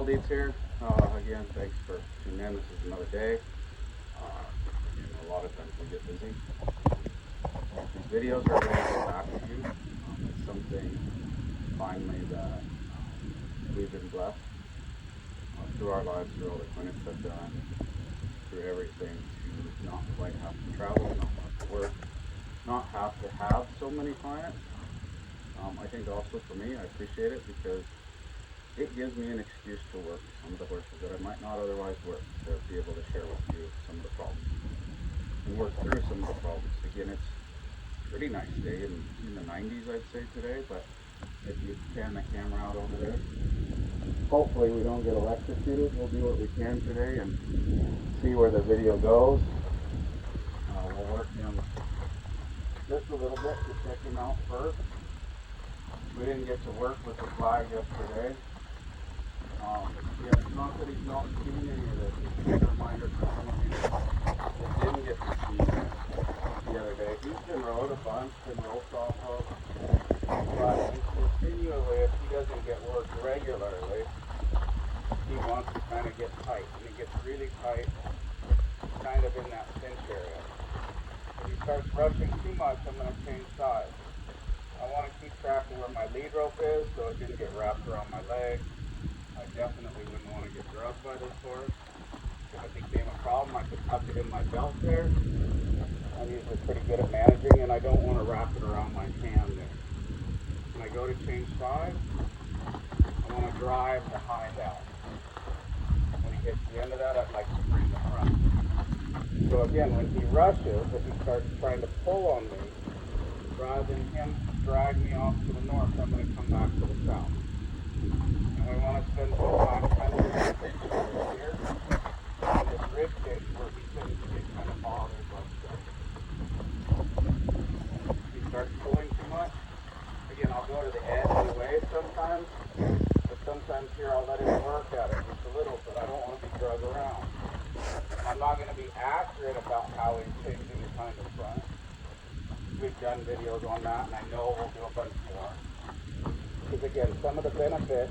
Deeds here. Again, thanks for tuning in. This is another day. A lot of times we get busy. These videos are going to get back to you. It's something finally that we've been blessed through our lives, through all the clinics I've done, through everything, to not quite have to travel, not have to work, not have to have so many clients. I think also for me, I appreciate it because it gives me an excuse to work some of the horses that I might not otherwise work, to be able to share with you some of the problems and work through some of the problems. Again, it's a pretty nice day in the 90s, I'd say today, but if you pan the camera out over there, hopefully we don't get electrocuted. We'll do what we can today and see where the video goes. We'll work him just a little bit to check him out first. We didn't get to work with the flag yesterday. It's not that he's not seen any of this. It's just a reminder for some of you that didn't get to see the other day. He's been rode a bunch, been roped off of, but he's continually, if he doesn't get work regularly, he wants to kind of get tight. And he gets really tight, kind of in that cinch area. If he starts rushing too much, I'm going to change sides. I want to keep track of where my lead rope is so it didn't get wrapped around my leg. I definitely wouldn't want to get drugged by this horse. If it became a problem, I could tuck it in my belt there. I'm usually pretty good at managing, and I don't want to wrap it around my hand there. When I go to change sides, I want to drive the hind out. When he hits the end of that, I'd like to bring the front. So again, when he rushes, if he starts trying to pull on me, rather than him drag me off to the north, I'm going to come back to the south. And we want to spend some time kind of in this here, in this rib cage where he tends to get kind of bothered by stuff. If he starts pulling too much, again, I'll go to the edge anyway sometimes, but sometimes here I'll let him work at it just a little, but I don't want to be drugged around. I'm not going to be accurate about how he's changing his hind and front. We've done videos on that, and I know we'll do a bunch more. Because again, some of the benefits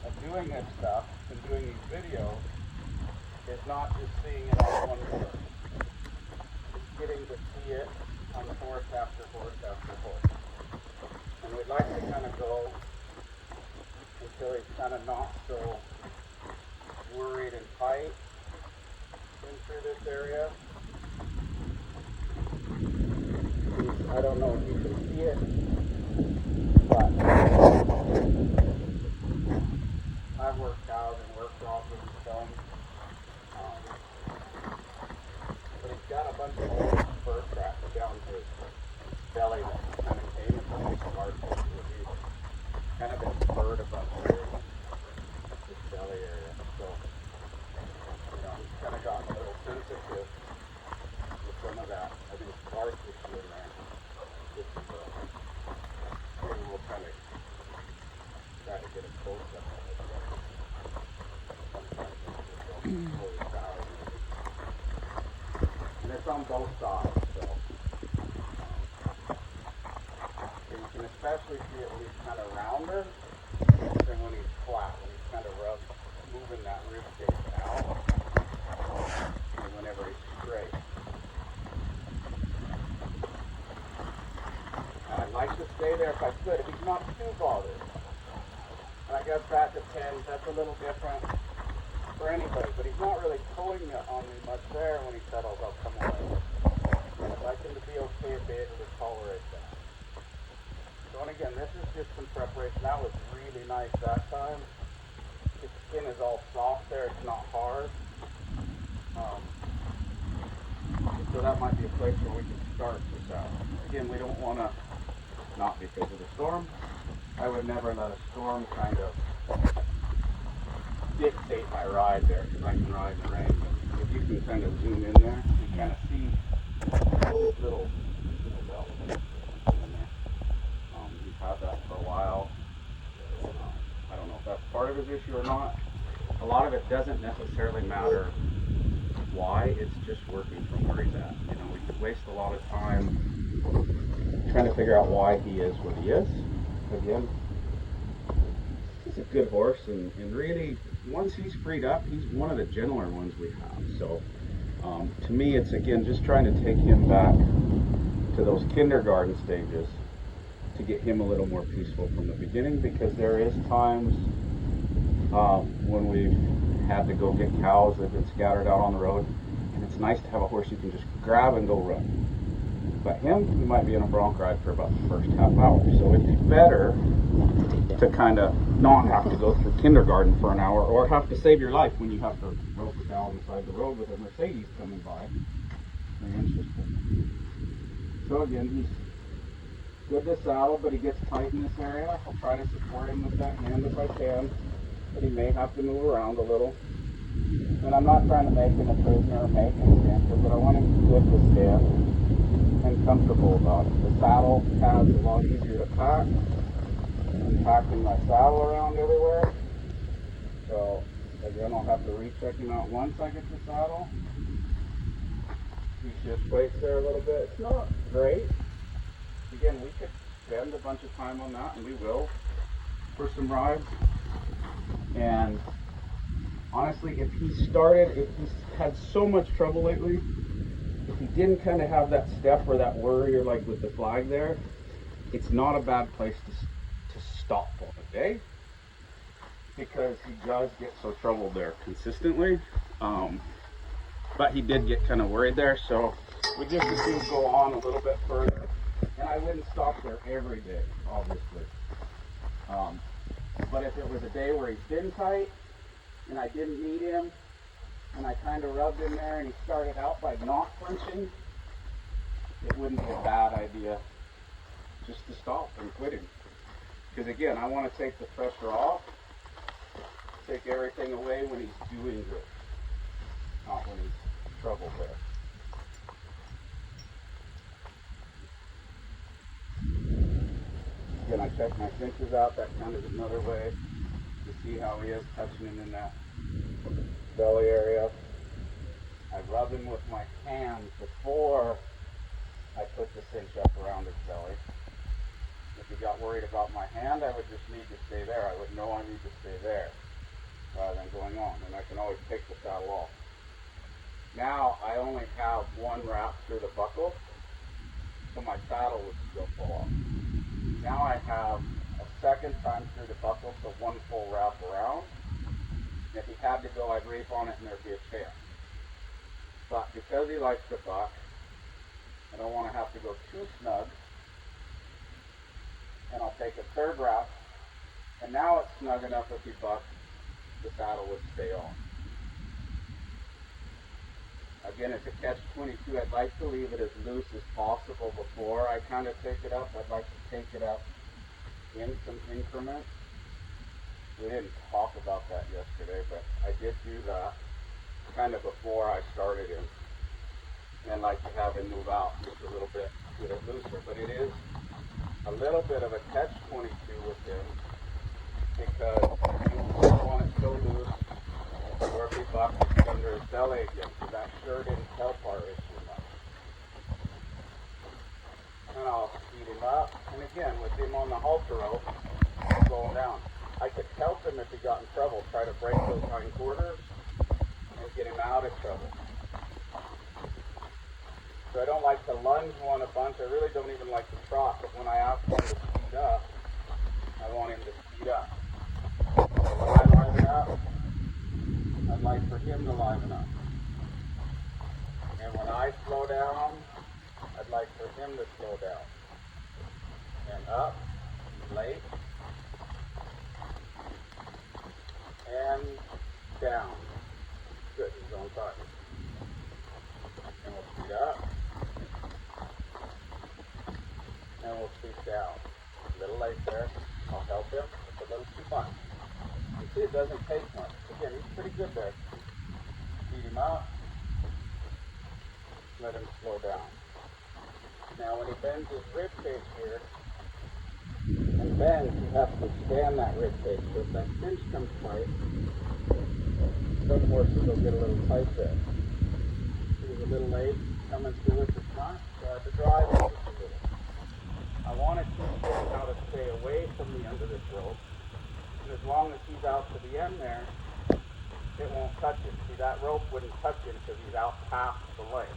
of doing this stuff and doing these videos is not just seeing it on one horse. It's getting to see it on horse after horse after horse. And we'd like to kind of go until he's kind of not so worried and tight in through this area. I don't know if you can see it, but I've worked out and worked off with his thumb. But he's got a bunch of old fur tracks down his belly that kind of came and really scarred his review. Kind of been spurred above here, this belly area. So, he's kind of gotten a little sensitive with some of that. I think scar tissue in there. Maybe we'll kind of try to get a close up on it. Sometimes it's just fully valid. And it's on both sides, so you can especially see it when he's kind of rounder than when he's flat, when he's kind of moving that rib cage out, and whenever he's straight. I'd like to stay there if I could, if he's not too bothered. And I guess that depends, that's a little different for anybody, but he's not really pulling on me much there. When he settles, I'll come away. And I'd like him to be okay and be able to tolerate that. So, and again, this is just some preparation. That was really nice that time. His skin is all soft there, it's not hard. So that might be a place where we can start this out. Again, we don't want to, not because of the storm. I would never let a storm kind of dictate my ride there, because I can ride in the rain. But if you can kind of zoom in there, you kind of see those little wells in there. He's had that for a while. I don't know if that's part of his issue or not. A lot of it doesn't necessarily matter why, it's just working from where he's at. We could waste a lot of time trying to figure out why he is what he is. Again, he's a good horse, and really, once he's freed up, he's one of the gentler ones we have. So to me, it's again just trying to take him back to those kindergarten stages to get him a little more peaceful from the beginning, because there is times when we've had to go get cows that have been scattered out on the road, and it's nice to have a horse you can just grab and go run. But him, he might be in a bronc ride for about the first half hour, so it'd be better to kind of not have to go through kindergarten for an hour, or have to save your life when you have to rope a cow inside the road with a Mercedes coming by. So again, he's good to saddle, but he gets tight in this area. I'll try to support him with that hand if I can, but he may have to move around a little. And I'm not trying to make him a prisoner or make him a dancer, but I want him good to stand and comfortable about it. The saddle pad's a lot easier to pack. I'm packing my saddle around everywhere. So again, I'll have to recheck him out once I get the saddle. He just waits there a little bit. It's not great. Again, we could spend a bunch of time on that, and we will, for some rides. And honestly, if he's had so much trouble lately, if he didn't kind of have that step or that worry, like with the flag there, it's not a bad place to stop on a day, because he does get so troubled there consistently. But he did get kind of worried there, so we just as soon go on a little bit further. And I wouldn't stop there every day, obviously. But if it was a day where he's been tight and I didn't need him, and I kind of rubbed him there and he started out by not flinching, it wouldn't be a bad idea just to stop and quit him. Because again, I want to take the pressure off, take everything away when he's doing good, not when he's in trouble there. Again, I check my cinches out. That kind of another way to see how he is, touching him in that belly area. I rub him with my hand before I put the cinch up around his belly. If he got worried about my hand, I would just need to stay there. I would know I need to stay there rather than going on. And I can always take the saddle off. Now I only have one wrap through the buckle, so my saddle would still fall off. Now I have a second time through the buckle, so one full wrap around. And if he had to go, I'd reef on it and there'd be a chance. But because he likes to buck, I don't want to have to go too snug. And I'll take a third wrap, and now it's snug enough if he bucks, the saddle would stay on. Again, it's a catch-22. I'd like to leave it as loose as possible before I kind of take it up. I'd like to take it up in some increments. We didn't talk about that yesterday, but I did do that kind of before I started him. And like to have him move out just a little bit, get it looser. But it is a little bit of a catch-22 with him, because you don't want it so loose or if he bucks under his belly again, so that sure didn't help our issue much. And I'll speed him up, and again, with him on the halter rope, going down. I could help him if he got in trouble, try to break those hind quarters and get him out of trouble. So I don't like to lunge one a bunch. I really don't even like to trot, but when I ask him to speed up, I want him to speed up. So when I liven up, I'd like for him to liven up. And when I slow down, I'd like for him to slow down. And up, late, and down. Good, he's on target. And we'll speed up. And we'll speed down. A little late there. I'll help him. It's a little too much. You see, it doesn't take much. Again, he's pretty good there. Speed him up. Let him slow down. Now, when he bends his rib cage here, and bends, you have to expand that rib cage. So if that cinch comes tight, some horses will get a little tight there. He was a little late coming through at the front, so I had to drive him just a little. I want to teach him how to stay away from me under this rope. And as as long as he's out to the end there, it won't touch him. See, that rope wouldn't touch him because he's out past the leg.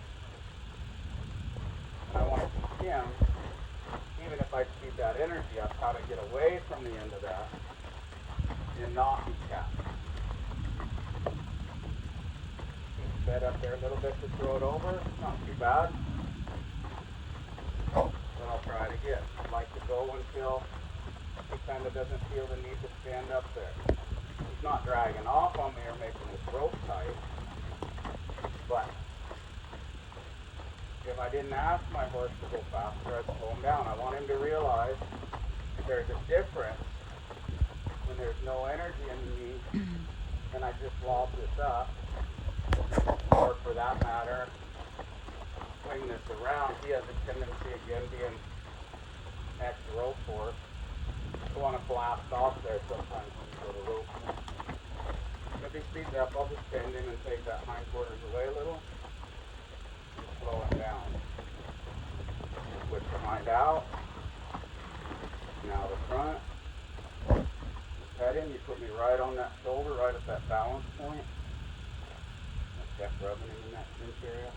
And I want to teach him, even if I speed that energy up, how to get away from the end of that and not be capped. Keep bed up there a little bit to throw it over. Not too bad. Then I'll try it again. I'd like to go until he kind of doesn't feel the need to stand up there. He's not dragging off on me or making this rope tight. But if I didn't ask my horse to go faster, I'd slow him down. I want him to realize there's a difference when there's no energy in me and I just lob this up, or for that matter, swing this around. He has a tendency, again, being ex-rope horse, to want to blast off there sometimes when you go to rope. If he speeds up, I'll just bend him and take that hindquarters away a little and slow him down. Switch the hind out. Now the front. Pet him, you put me right on that shoulder, right at that balance point. I kept rubbing him in that cinch area.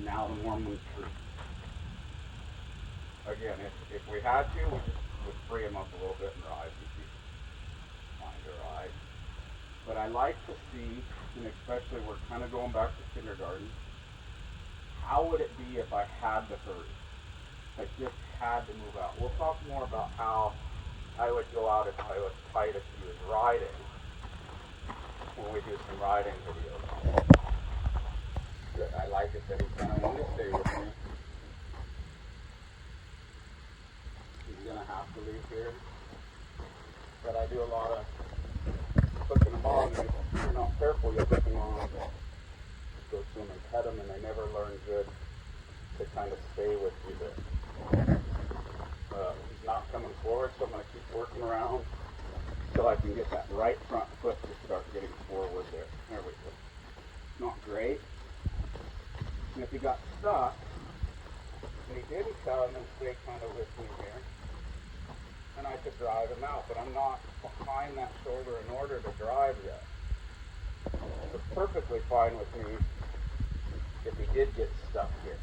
Now the warm one's free. Again, if we had to, we just would free him up a little bit and ride and keep trying to ride. But I like to see, and especially we're kind of going back to kindergarten, how would it be if I had to hurry? I just had to move out. We'll talk more about how I would go out if I was tight if he was riding when we do some riding videos. I like it that he kind of wanted to stay with me. He's going to have to leave here. But I do a lot of putting them on, and if you're not careful, you'll put them on, go to them and pet them, and they never learn good to kind of stay with you there. He's not coming forward, so I'm going to keep working around until I can get that right front foot to start getting forward there. There we go. Not great. And if he got stuck, and he didn't come and stay kind of with me here, and I could drive him out, but I'm not behind that shoulder in order to drive yet. It's perfectly fine with me if he did get stuck here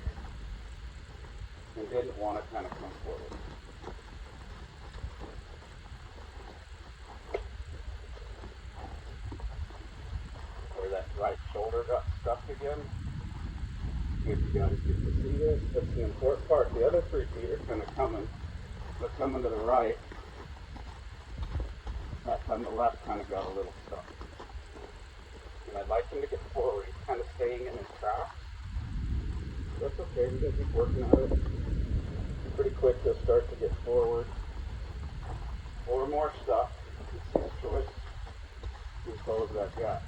and didn't want to kind of come forward. Where that right shoulder got stuck again. If you guys get to see this, that's the important part. The other 3 feet are kind of coming, but coming to the right. That time the left kind of got a little stuck. And I'd like him to get forward. He's kind of staying in his tracks. That's okay, we can keep working at it. Pretty quick he'll start to get forward. 4 more stuck. It's his choice. He's close that gap.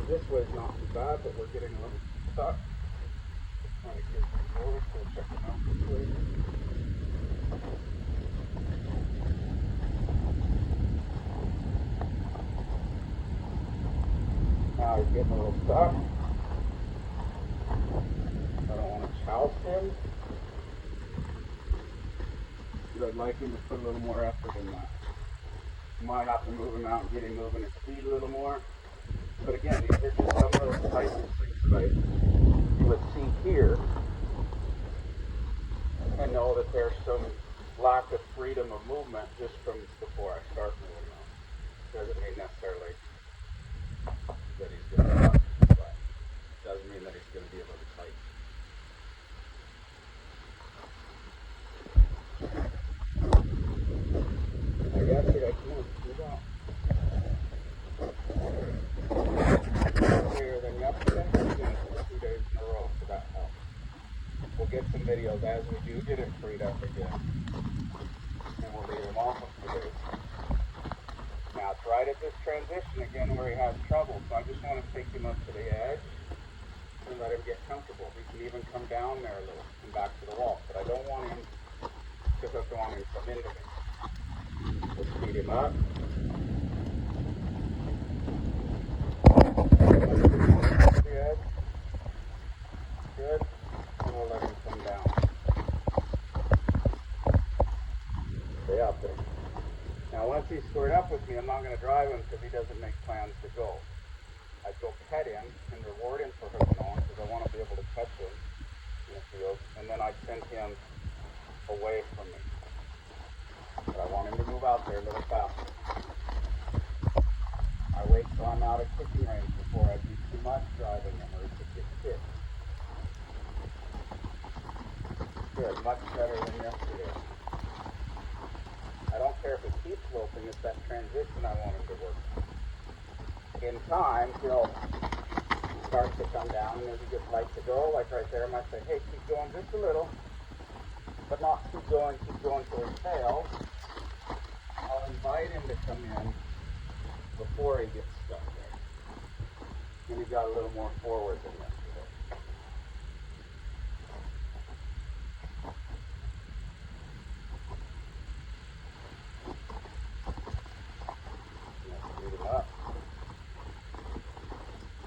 This way's not too bad, but we're getting a little stuck. Trying to get forward, so we'll check them out this way. Now he's getting a little stuck. I don't want to chouse him. But I'd like him to put a little more effort in that. Might have to move him out and get him moving his feet a little more. But again, these are just some of those types of things that you would see here and know that there's some lack of freedom of movement just from before I start moving on. Doesn't mean necessarily that he's going to stop, but doesn't mean that he's going to be able to fight. I got you guys. Come on, move out. Clearer than yesterday. We're doing it 2 days in a row, so that helps. We'll get some videos as we do get it freed up again. And we'll leave him off a few days. Now it's right at this transition again where he has trouble, so I just want to take him up to the edge and let him get comfortable. He can even come down there a little and back to the wall, but I don't want him to hook on and come into me. We'll speed him up. not going to drive him because he doesn't make plans to go. I'd go pet him and reward him for hooking on because I want to be able to catch him in the field, and then I'd send him away from me. But I want him to move out there a little faster. I wait till I'm out of kicking range before I do too much driving him, or he could get kicked. Good, much better than yesterday. I don't care if it keeps loping, it's that transition I want him to work. In time, he'll start to come down, and as he gets light to go, like right there, I might say, hey, keep going just a little, but not keep going till he fails. I'll invite him to come in before he gets stuck there. And he got a little more forward than yesterday. Speed him up.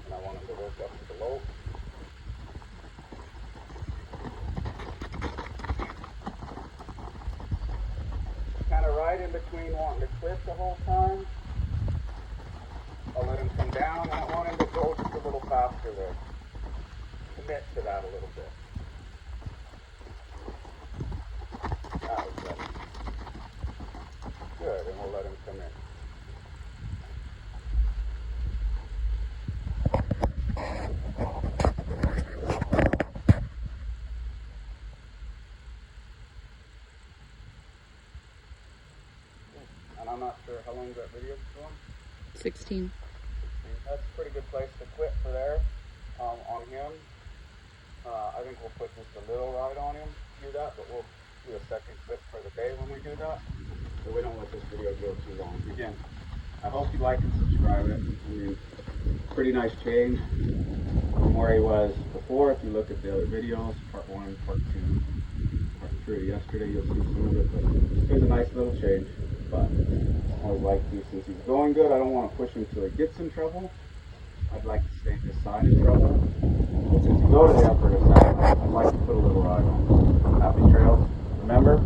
And I want him to work up to the lope. Kind of right in between wanting to quit the whole time. I'll let him come down, and I want him to go just a little faster there. Commit to that a little bit. That was better. Good, and we'll let him come in. And I'm not sure how long that video's going. 16. That's a pretty good place to quit for there on him. I think we'll put just a little ride on him to do that, but we'll do a second quit for the day when we do that, so we don't let this video go too long. Again, I hope you like and subscribe it. I mean, pretty nice change from where he was before. If you look at the other videos, part 1, part 2, part 3 yesterday, you'll see some of it, but there's a nice little change. But I always like to, since he's going good, I don't want to push him till he gets in trouble. I'd like to stay this side in trouble. But since you go to the upper to side, I'd like to put a little ride on. Happy trails. Remember,